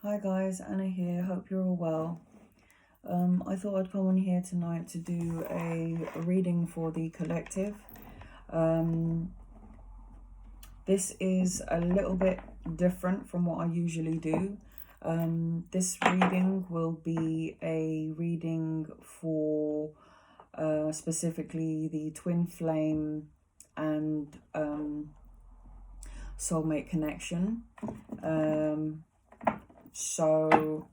Hi guys, Anna here. Hope you're all well. I thought I'd come on here tonight to do a reading for the collective. This is a little bit different from what I usually do. This reading will be a reading for specifically the twin flame and soulmate connection. So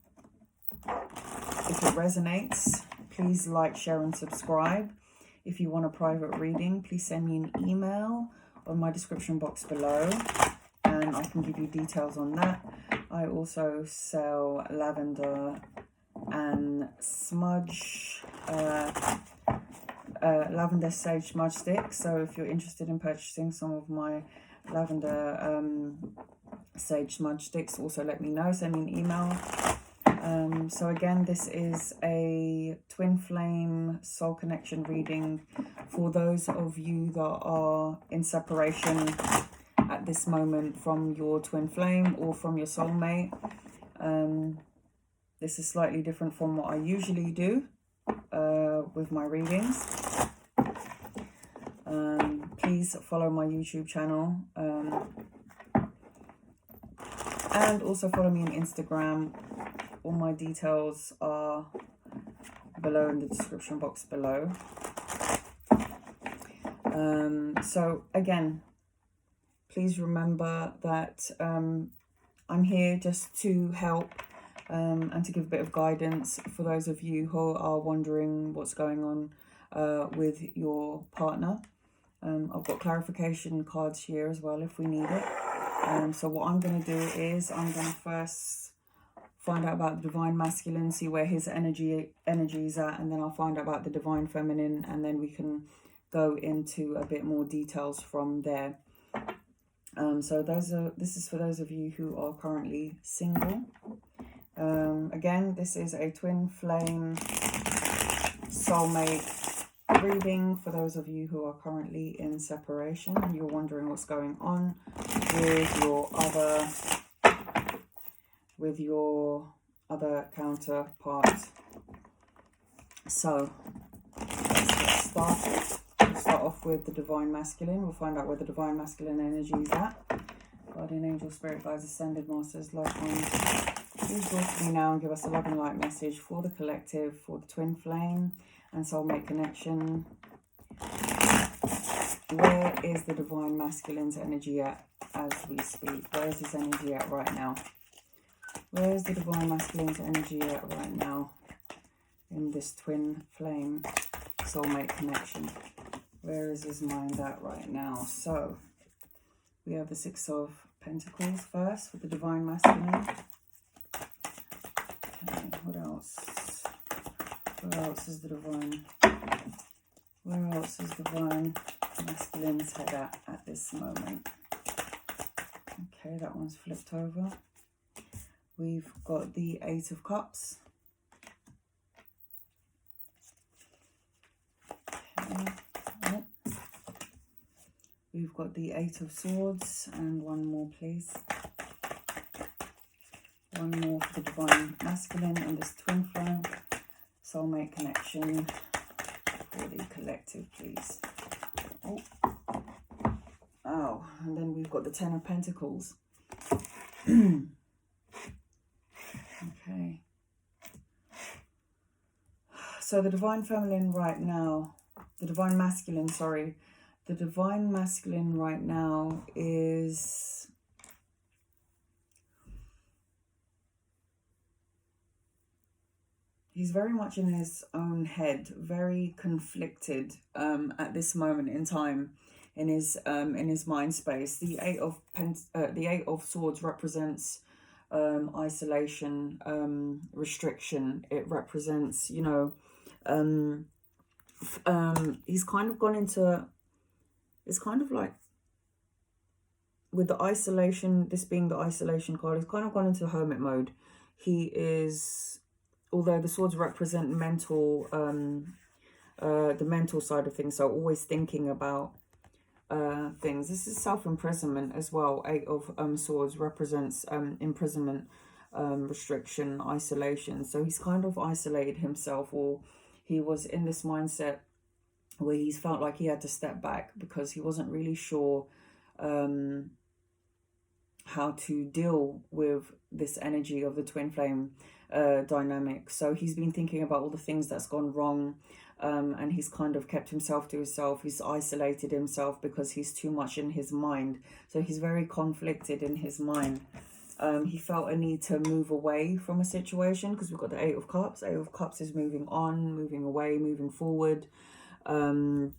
if it resonates, please like, share and subscribe. If you want a private reading, please send me an email on my description box below and I can give you details on that. I also sell lavender and smudge, lavender sage smudge sticks. So if you're interested in purchasing some of my lavender sage smudge sticks, also let me know. Send me an email. So again, this is a twin flame soul connection reading for those of you that are in separation at this moment from your twin flame or from your soulmate. This is slightly different from what I usually do with my readings. Please follow my YouTube channel and also follow me on Instagram. All my details are below in the description box below. So again, please remember that I'm here just to help and to give a bit of guidance for those of you who are wondering what's going on with your partner. I've got clarification cards here as well if we need it. So what I'm going to do is I'm going to first find out about the divine masculine, see where his energy is at, and then I'll find out about the divine feminine, and then we can go into a bit more details from there. So this is for those of you who are currently single. Again, this is a twin flame soulmate reading for those of you who are currently in separation. You're wondering what's going on with your other counterpart. So let's get started. We'll start off with the divine masculine. We'll find out where the divine masculine energy is at. Guardian angel, spirit guides, ascended masters, loved ones, please draw to me now and give us a love and light message for the collective, for the twin flame and soulmate connection. Where is the divine masculine's energy at as we speak? Where is his energy at right now? Where is the divine masculine's energy at right now in this twin flame soulmate connection? Where is his mind at right now? So we have the Six of Pentacles first with the divine masculine. Okay, what else? Where else is the divine? Where else is divine masculine's head at this moment? Okay, that one's flipped over. We've got the Eight of Cups. Okay. Yep. We've got the Eight of Swords, and one more please. One more for the divine masculine and this twin flame soulmate connection for the collective, please. Oh, and then we've got the Ten of Pentacles. Okay. So the divine feminine right now, the divine masculine, sorry. The divine masculine right now is he's very much in his own head, very conflicted at this moment in time in his mind space. The Eight of Swords represents isolation, restriction. It represents, you know, he's kind of gone into, it's kind of like with the isolation, this being the isolation card, he's kind of gone into hermit mode. He is, although the swords represent mental, the mental side of things, so always thinking about things. This is self-imprisonment as well. Eight of Swords represents imprisonment. restriction, isolation. So he's kind of isolated himself, or he was in this mindset where he's felt like he had to step back because he wasn't really sure how to deal with this energy of the twin flame dynamic. So he's been thinking about all the things that's gone wrong, and he's kind of kept himself to himself. He's isolated himself because he's too much in his mind. So he's very conflicted in his mind. He felt a need to move away from a situation because we've got the Eight of Cups. Eight of Cups is moving on, moving away, moving forward. You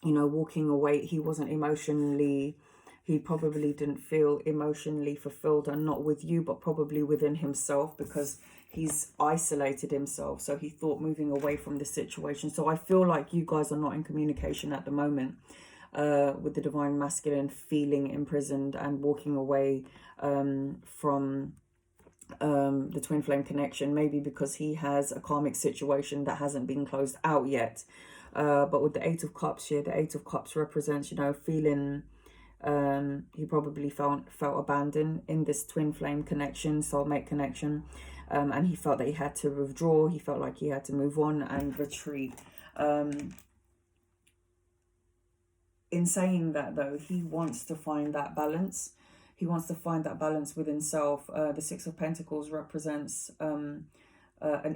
know, walking away. He wasn't emotionally, he probably didn't feel emotionally fulfilled, and not with you, but probably within himself, because he's isolated himself. So he thought moving away from the situation. So I feel like you guys are not in communication at the moment, with the divine masculine feeling imprisoned and walking away from the twin flame connection, maybe because he has a karmic situation that hasn't been closed out yet. But with the Eight of Cups here, the Eight of Cups represents, you know, feeling, he probably felt abandoned in this twin flame connection, soulmate connection, and he felt that he had to withdraw. He felt like he had to move on and retreat. In saying that, though, he wants to find that balance. He wants to find that balance within himself. The Six of Pentacles represents an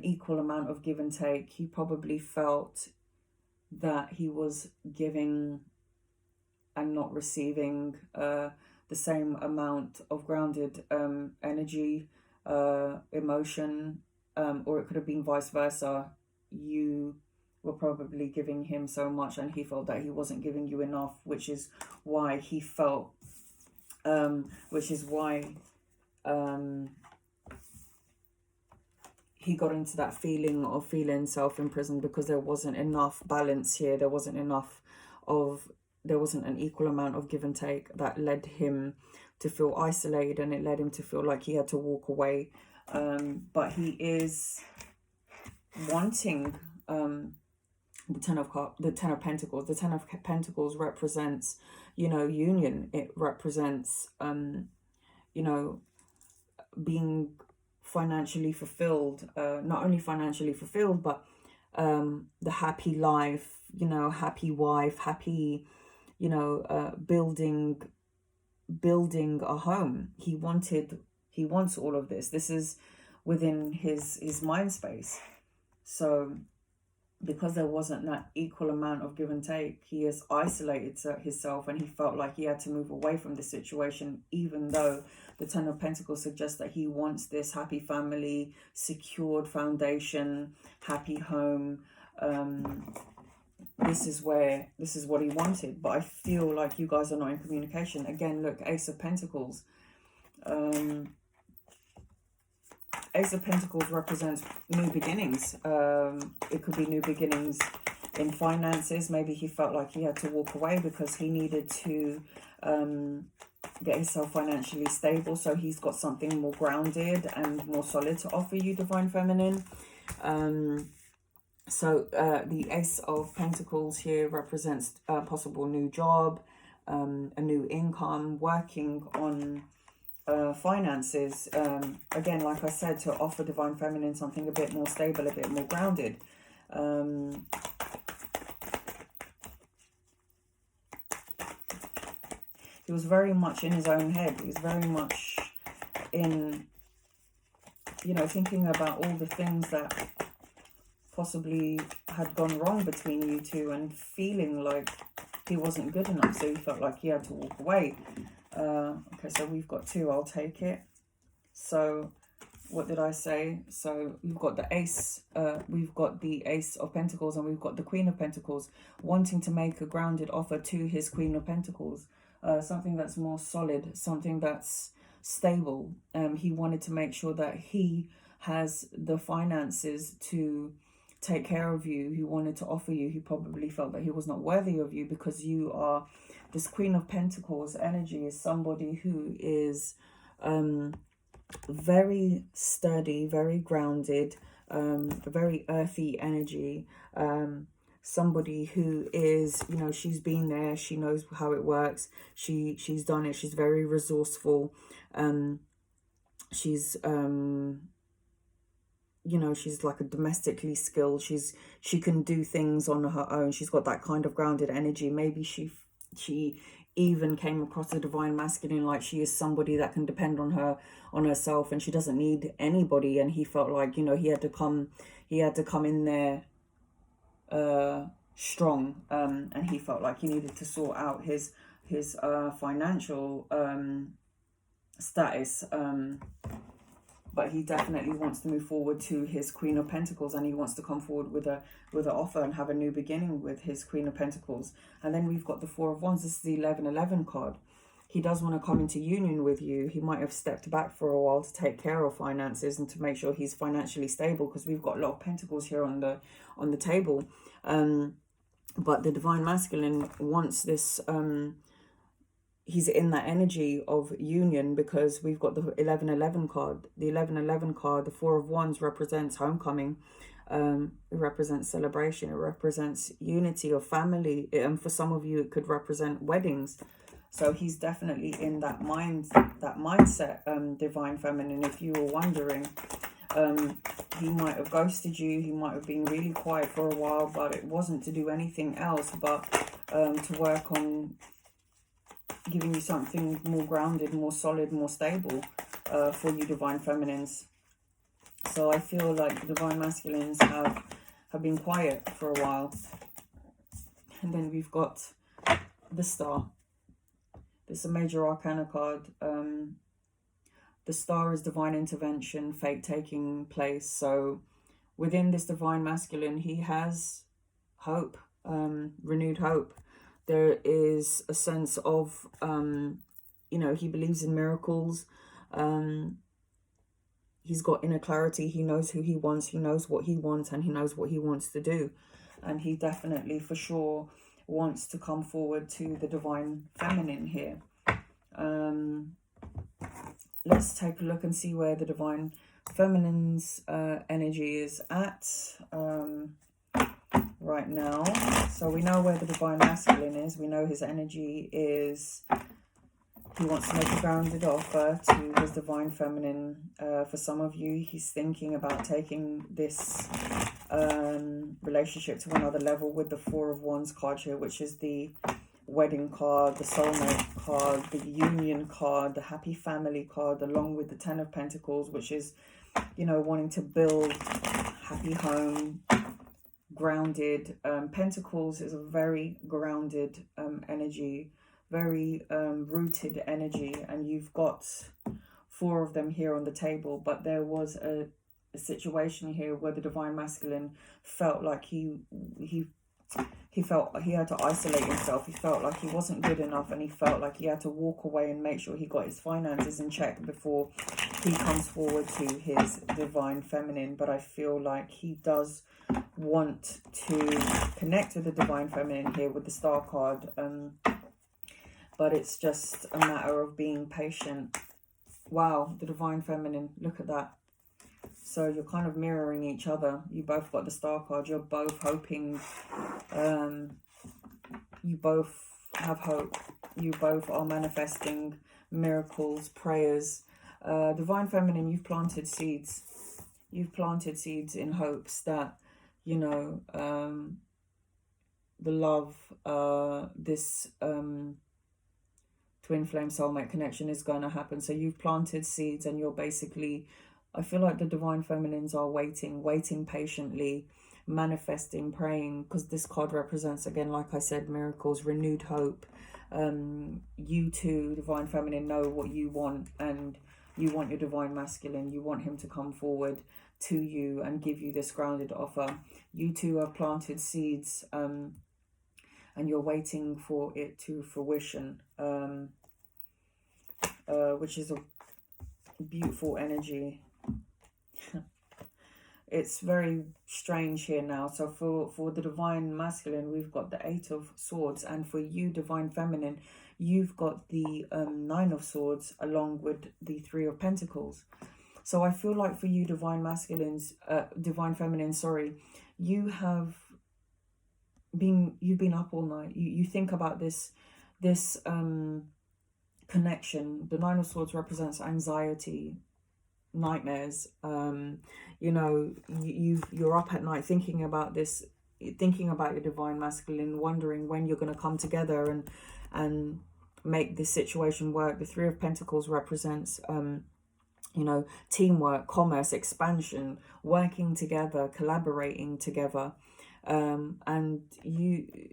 equal amount of give and take. He probably felt that he was giving and not receiving the same amount of grounded energy, emotion, or it could have been vice versa. You were probably giving him so much and he felt that he wasn't giving you enough, which is why he felt, he got into that feeling of feeling self-imprisoned, because there wasn't enough balance here. There wasn't an equal amount of give and take that led him to feel isolated, and it led him to feel like he had to walk away. But he is wanting the Ten of Pentacles. The Ten of Pentacles represents, you know, union. It represents, you know, being financially fulfilled, not only financially fulfilled, but the happy life, you know, happy wife, happy, you know, building a home. He wants all of this. This is within his mind space. So because there wasn't that equal amount of give and take, he has isolated himself, and he felt like he had to move away from the situation, even though the Ten of Pentacles suggests that he wants this happy family, secured foundation, happy home. This is what he wanted. But I feel like you guys are not in communication. Again, look, Ace of Pentacles. Ace of Pentacles represents new beginnings. It could be new beginnings in finances. Maybe he felt like he had to walk away because he needed to get himself financially stable. So he's got something more grounded and more solid to offer you, Divine Feminine. So the Ace of Pentacles here represents a possible new job, a new income, working on finances. Again, like I said, to offer Divine Feminine something a bit more stable, a bit more grounded. He was very much in his own head. He was very much in, you know, thinking about all the things that possibly had gone wrong between you two, and feeling like he wasn't good enough. So he felt like he had to walk away. Okay, so we've got two. I'll take it. So what did I say? So we've got the Ace, we've got the Ace of Pentacles, and we've got the Queen of Pentacles, wanting to make a grounded offer to his Queen of Pentacles. Something that's more solid, something that's stable. He wanted to make sure that he has the finances to take care of you. He wanted to offer you. He probably felt that he was not worthy of you, because you are, this Queen of Pentacles energy is somebody who is very sturdy, very grounded, very earthy energy. Somebody who is, you know, she's been there, she knows how it works, she's done it, she's very resourceful. she's you know, she's like a domestically skilled. She can do things on her own. She's got that kind of grounded energy. Maybe she even came across the divine masculine like she is somebody that can depend on herself, and she doesn't need anybody. And he felt like, you know, he had to come in there strong, and he felt like he needed to sort out his financial status, but he definitely wants to move forward to his Queen of Pentacles, and he wants to come forward with an offer and have a new beginning with his Queen of Pentacles. And then we've got the Four of Wands. This is the 1111 card. He does want to come into union with you. He might have stepped back for a while to take care of finances and to make sure he's financially stable, because we've got a lot of pentacles here on the table. But the divine masculine wants this. He's in that energy of union, because we've got the 1111 card. The 1111 card, the Four of Wands, represents homecoming. It represents celebration. It represents unity of family. And for some of you, it could represent weddings. So he's definitely in that mindset, divine feminine. If you were wondering, he might have ghosted you. He might have been really quiet for a while, but it wasn't to do anything else but to work on giving you something more grounded, more solid, more stable for you divine feminines. So I feel like the divine masculines have been quiet for a while. And then we've got the Star. This is a major arcana card. The Star is divine intervention, fate taking place. So within this divine masculine, he has hope, renewed hope. There is a sense of, you know, he believes in miracles. He's got inner clarity. He knows who he wants. He knows what he wants, and he knows what he wants to do. And he definitely, for sure, wants to come forward to the divine feminine here. Let's take a look and see where the divine feminine's energy is at right now. So we know where the divine masculine is. We know his energy is, he wants to make a grounded offer to his divine feminine. For some of you, he's thinking about taking this relationship to another level with the Four of Wands card here, which is the wedding card, the soulmate card, the union card, the happy family card, along with the Ten of Pentacles, which is, you know, wanting to build happy home, grounded. Pentacles is a very grounded energy, very rooted energy, and you've got four of them here on the table. But there was a situation here where the divine masculine felt like he felt he had to isolate himself. He felt like he wasn't good enough, and he felt like he had to walk away and make sure he got his finances in check before he comes forward to his divine feminine. But I feel like he does want to connect with the divine feminine here with the Star card, but it's just a matter of being patient. Wow, the divine feminine, look at that. So you're kind of mirroring each other. You both got the Star card. You're both hoping. You both have hope. You both are manifesting miracles, prayers. Divine feminine, you've planted seeds. You've planted seeds in hopes that, you know, the love, this twin flame soulmate connection is going to happen. So you've planted seeds, and you're basically, I feel like the divine feminines are waiting patiently, manifesting, praying, because this card represents, again, like I said, miracles, renewed hope. You too, divine feminine, know what you want, and you want your divine masculine. You want him to come forward to you and give you this grounded offer. You two have planted seeds, and you're waiting for it to fruition, which is a beautiful energy. It's very strange here now. So for the divine masculine, we've got the Eight of Swords, and for you divine feminine, you've got the Nine of Swords along with the Three of Pentacles. So I feel like for you divine masculines, divine feminine, sorry, you've been up all night. You think about this connection. The Nine of Swords represents anxiety, nightmares. You know, you're up at night thinking about this, thinking about your divine masculine, wondering when you're going to come together and make this situation work. The Three of Pentacles represents you know, teamwork, commerce, expansion, working together, collaborating together. And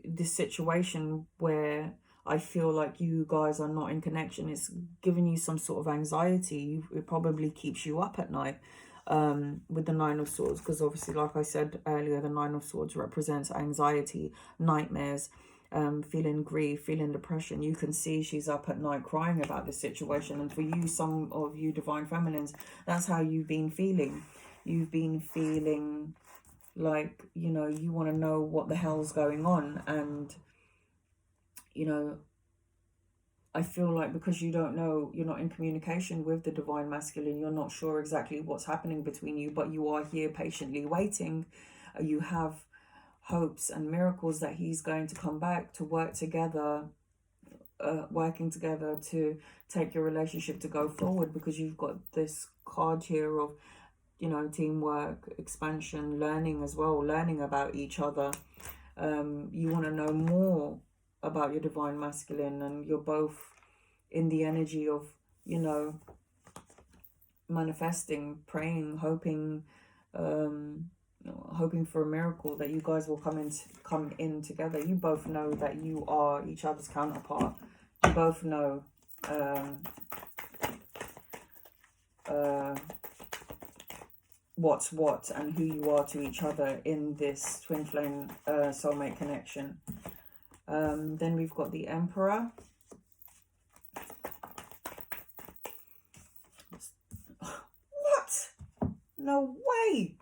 this situation where I feel like you guys are not in connection, it's giving you some sort of anxiety. It probably keeps you up at night with the Nine of Swords, because obviously, like I said earlier, the Nine of Swords represents anxiety, nightmares, feeling grief, feeling depression. You can see she's up at night crying about this situation. And for you, some of you divine feminines, that's how you've been feeling. You've been feeling like, you know, you want to know what the hell's going on. And, you know, I feel like because you don't know, you're not in communication with the divine masculine, you're not sure exactly what's happening between you, but you are here patiently waiting. You have hopes and miracles that he's going to come back, to work together, working together to take your relationship to go forward, because you've got this card here of, you know, teamwork, expansion, learning as well, learning about each other. You want to know more about your divine masculine, and you're both in the energy of, you know, manifesting, praying, hoping, hoping for a miracle, that you guys will come in together. You both know that you are each other's counterpart. You both know what's what and who you are to each other in this twin flame soulmate connection. Then we've got the Emperor. What? No way.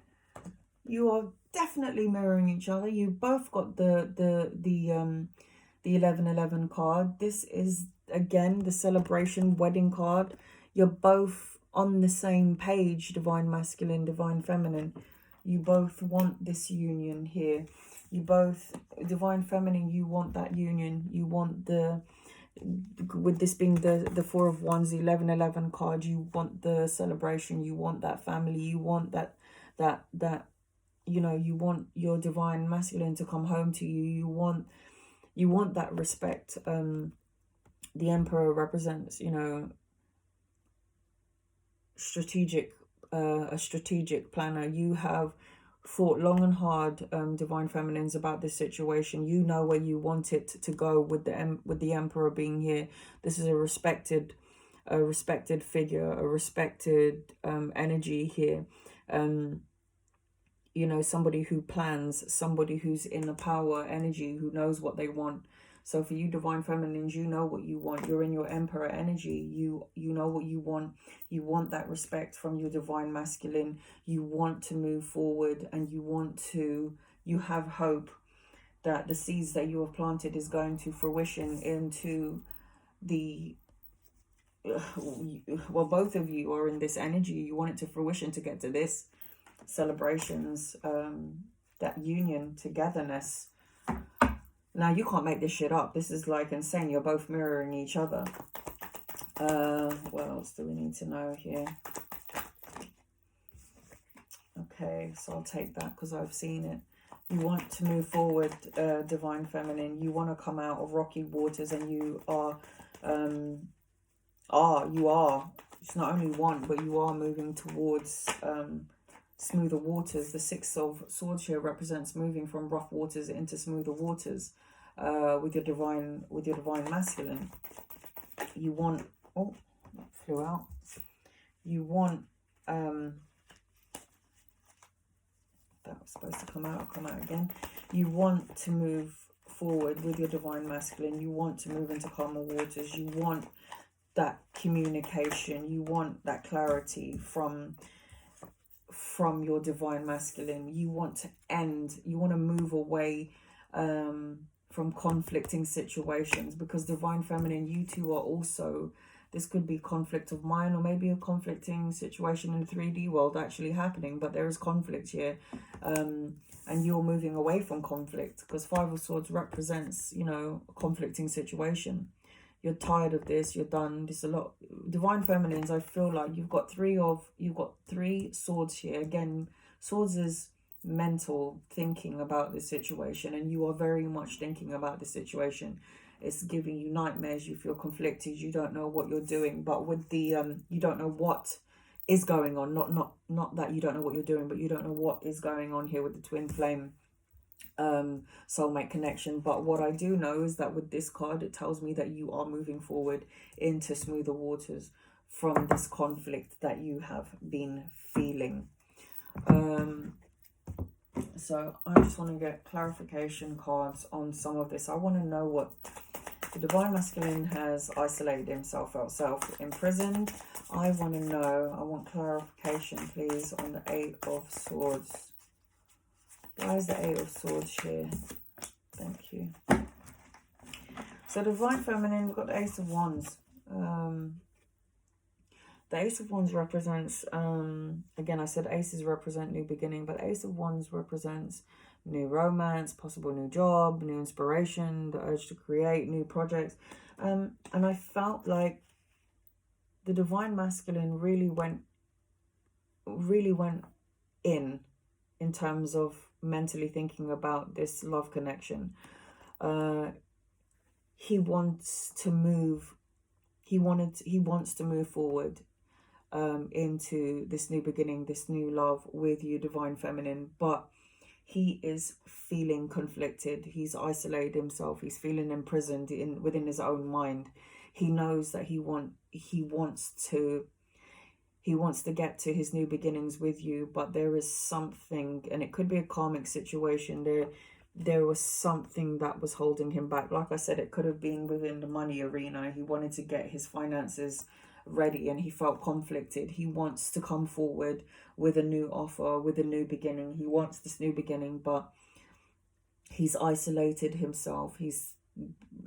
You are definitely mirroring each other. You both got the 1111 card. This is again the celebration wedding card. You're both on the same page, divine masculine, divine feminine. You both want this union here. You both, divine feminine, you want that union. You want the, with this being the Four of Wands, the 1111 card, you want the celebration. You want that family. You want that you know, you want your divine masculine to come home to you. You want that respect. The Emperor represents, you know, a strategic planner. You have thought long and hard, divine feminines, about this situation. You know where you want it to go with the Emperor being here. This is a respected figure, a respected energy here. You know, somebody who plans, somebody who's in a power energy, who knows what they want. So for you divine feminines, you know what you want. You're in your Emperor energy. You know what you want. You want that respect from your divine masculine. You want to move forward, and you have hope that the seeds that you have planted is going to fruition into the, well, both of you are in this energy. You want it to fruition to get to this celebrations, that union, togetherness. Now you can't make this shit up. This is like insane. You're both mirroring each other. What else do we need to know here? Okay, so I'll take that because I've seen it. You want to move forward, divine feminine. You want to come out of rocky waters, and you are, it's not only one, but you are moving towards smoother waters. The Six of Swords here represents moving from rough waters into smoother waters with your divine masculine. You want, oh, that flew out. You want that was supposed to come out again. You want to move forward with your divine masculine. You want to move into calmer waters. You want that communication. You want that clarity from your divine masculine. You want to move away from conflicting situations, because divine feminine, you two are also, this could be conflict of mind, or maybe a conflicting situation in the 3D world actually happening, but there is conflict here, and you're moving away from conflict, because Five of Swords represents, you know, a conflicting situation. You're tired of this. You're done. This a lot. Divine Feminines, I feel like you've got three swords here. Again, swords is mental thinking about the situation, and you are very much thinking about the situation. It's giving you nightmares. You feel conflicted. You don't know what you're doing. But with the you don't know what is going on. Not that you don't know what you're doing, but you don't know what is going on here with the twin flame soulmate connection. But what I do know is that with this card, it tells me that you are moving forward into smoother waters from this conflict that you have been feeling. So I just want to get clarification cards on some of this. I want to know what the Divine Masculine has isolated himself, felt self-imprisoned. I want to know, I want clarification, please, on the Eight of Swords. Why is the Eight of Swords here? Thank you. So Divine Feminine, we've got the Ace of Wands. The Ace of Wands represents, again, I said aces represent new beginning, but Ace of Wands represents new romance, possible new job, new inspiration, the urge to create new projects. And I felt like the Divine Masculine really went in terms of mentally thinking about this love connection. He wants to move. He wants to move forward into this new beginning, this new love with you, Divine Feminine. But he is feeling conflicted. He's isolated himself. He's feeling imprisoned within his own mind. He knows that he wants to get to his new beginnings with you, but there is something, and it could be a karmic situation. There was something that was holding him back. Like I said, it could have been within the money arena. He wanted to get his finances ready and he felt conflicted. He wants to come forward with a new offer, with a new beginning. He wants this new beginning, but he's isolated himself. He's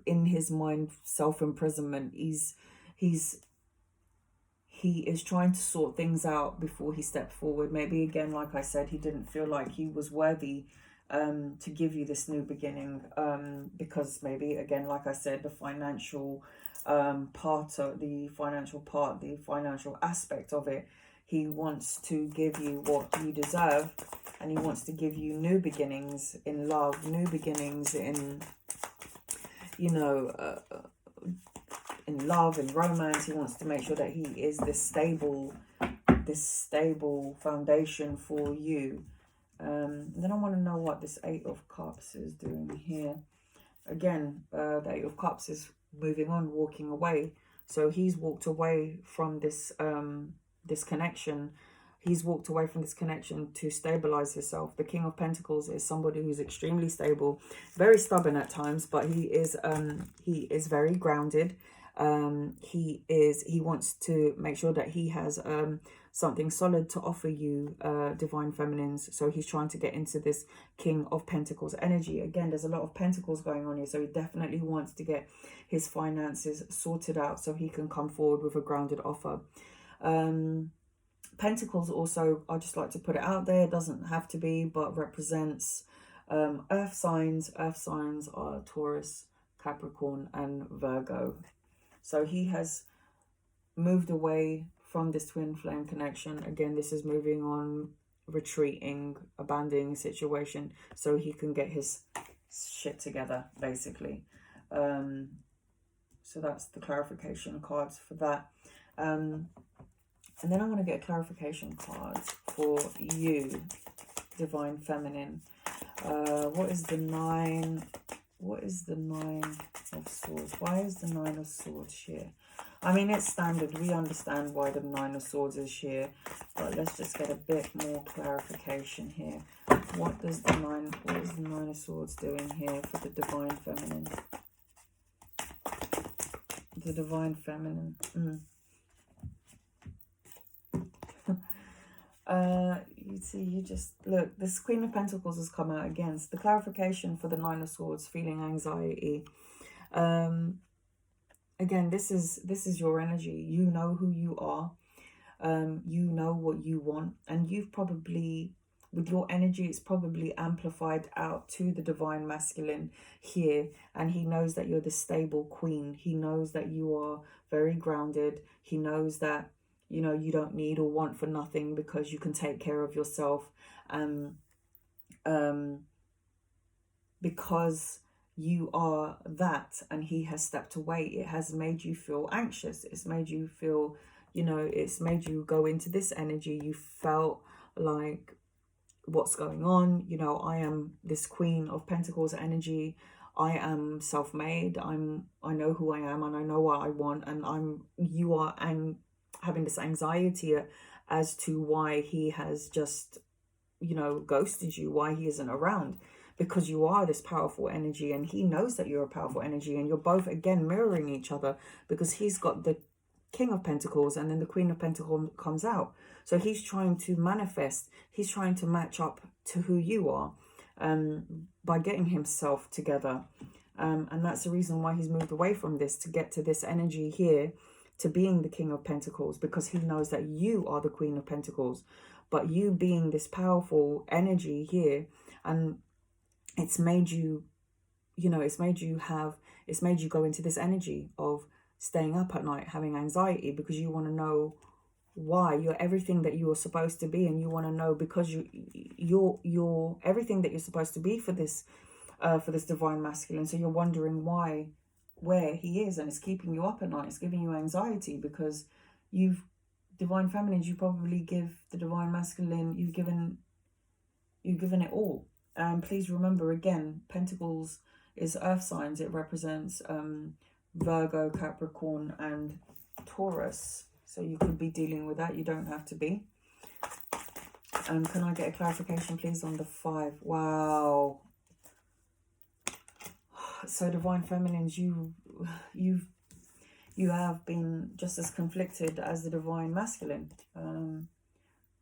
in his mind, self-imprisonment. He is trying to sort things out before he stepped forward. Maybe, again, like I said, he didn't feel like he was worthy to give you this new beginning, because maybe, again, like I said, the financial the financial aspect of it, he wants to give you what you deserve, and he wants to give you new beginnings in love, new beginnings in, in love and romance. He wants to make sure that he is this stable foundation for you. Then I want to know what this Eight of Cups is doing here. Again, the Eight of Cups is moving on, walking away. So he's walked away from this this connection. He's walked away from this connection to stabilize himself. The King of Pentacles is somebody who's extremely stable, very stubborn at times, but he is very grounded. He wants to make sure that he has something solid to offer you, Divine Feminines. So he's trying to get into this King of Pentacles energy. Again, there's a lot of pentacles going on here, so he definitely wants to get his finances sorted out so he can come forward with a grounded offer. Pentacles also, I just like to put it out there, it doesn't have to be, but represents earth signs. Earth signs are Taurus, Capricorn and Virgo. So he has moved away from this twin flame connection. Again, this is moving on, retreating, abandoning situation so he can get his shit together, basically. So that's the clarification cards for that. And then I want to get clarification cards for you, Divine Feminine. What is the Nine of Swords? Why is the Nine of Swords here? I mean, it's standard. We understand why the Nine of Swords is here, but let's just get a bit more clarification here. What is the Nine of Swords doing here for the Divine Feminine? The Divine Feminine. You see, you just look, this Queen of Pentacles has come out again. So the clarification for the Nine of Swords, feeling anxiety. Again, this is your energy. You know who you are. You know what you want, and you've probably with your energy, it's probably amplified out to the divine masculine here. And he knows that you're the stable queen. He knows that you are very grounded. He knows that, you know, you don't need or want for nothing because you can take care of yourself. Because you are that, and he has stepped away, it has made you feel anxious. It's made you feel, you know, it's made you go into this energy. You felt like, what's going on? You know, I am this Queen of Pentacles energy. I am self-made. I know who I am, and I know what I want. And you are having this anxiety as to why he has just, you know, ghosted you, why he isn't around. Because you are this powerful energy, and he knows that you're a powerful energy, and you're both, again, mirroring each other, because he's got the King of Pentacles and then the Queen of Pentacles comes out. So he's trying to manifest, he's trying to match up to who you are by getting himself together. And that's the reason why he's moved away from this, to get to this energy here, to being the King of Pentacles, because he knows that you are the Queen of Pentacles. But you being this powerful energy here, and it's made you, you know, it's made you go into this energy of staying up at night, having anxiety, because you want to know why you're everything that you are supposed to be. And you want to know, because you're everything that you're supposed to be for this divine masculine. So you're wondering why, where he is, and it's keeping you up at night. It's giving you anxiety, because divine feminines, you probably give the divine masculine, you've given it all. And please remember, again, Pentacles is earth signs. It represents Virgo, Capricorn, and Taurus. So you could be dealing with that. You don't have to be. Can I get a clarification, please, on the 5? Wow. So divine feminines, you have been just as conflicted as the divine masculine.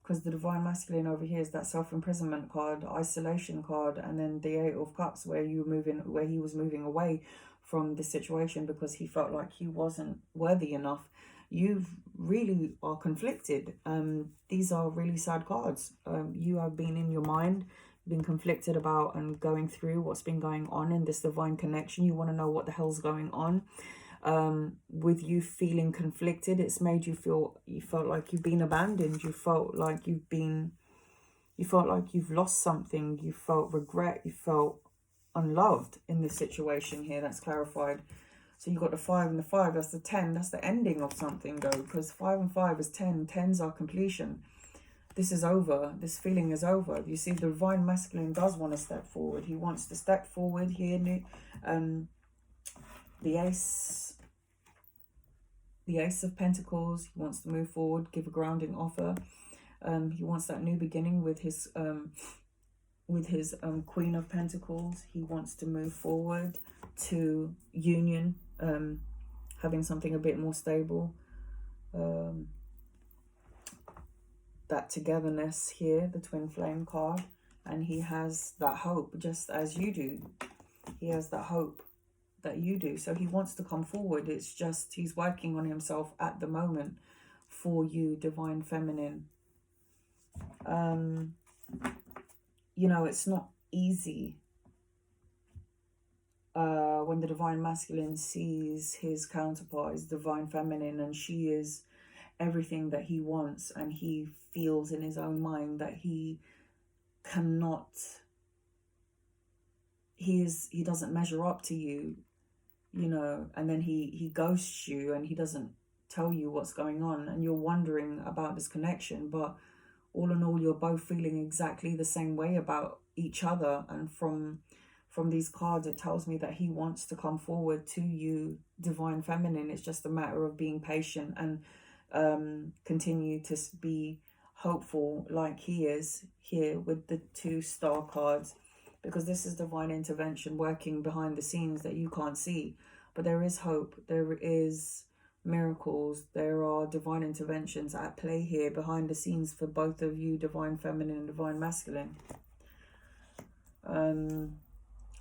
Because the divine masculine over here is that self-imprisonment card, isolation card, and then the 8 of Cups, where he was moving away from the situation because he felt like he wasn't worthy enough. You really are conflicted. These are really sad cards. You have been in your mind, been conflicted about and going through what's been going on in this divine connection. You want to know what the hell's going on. With you feeling conflicted, it's made you felt like you've been abandoned. You felt like you've lost something. You felt regret. You felt unloved in this situation here. That's clarified. So you got the 5 and the 5. That's the 10. That's the ending of something, though, because 5 and 5 is 10. 10s are completion. This is over. This feeling is over. You see, the divine masculine does want to step forward. He wants to step forward here. The Ace of Pentacles, he wants to move forward, give a grounding offer. He wants that new beginning with his Queen of Pentacles. He wants to move forward to union, having something a bit more stable. That togetherness here, the twin flame card, and he has that hope, just as you do. He has that hope that you do. So he wants to come forward. It's just he's working on himself at the moment for you, divine feminine. You know, it's not easy when the divine masculine sees his counterpart is divine feminine, and she is everything that he wants, and he feels in his own mind that he cannot, he doesn't measure up to you, you know, and then he ghosts you and he doesn't tell you what's going on, and you're wondering about this connection. But all in all, you're both feeling exactly the same way about each other. And from these cards, it tells me that he wants to come forward to you, divine feminine. It's just a matter of being patient and continue to be hopeful, like he is here with the 2 star cards, because this is divine intervention working behind the scenes that you can't see. But there is hope, there is miracles, there are divine interventions at play here behind the scenes for both of you, divine feminine and divine masculine.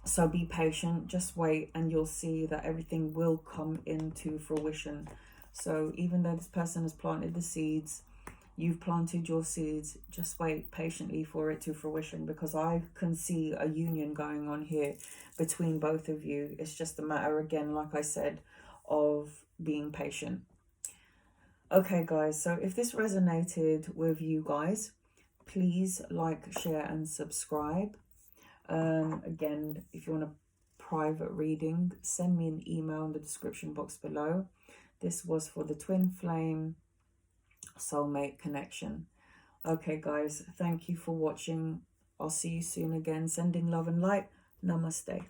So be patient, just wait, and you'll see that everything will come into fruition. So even though this person has planted the seeds, You've planted your seeds. Just wait patiently for it to fruition, because I can see a union going on here between both of you. It's just a matter, again, like I said, of being patient. Okay, guys, so if this resonated with you guys, please like, share, and subscribe. Again, if you want a private reading, send me an email in the description box below. This was for the twin flame soulmate connection. Okay, guys, thank you for watching. I'll see you soon again. Sending love and light. Namaste.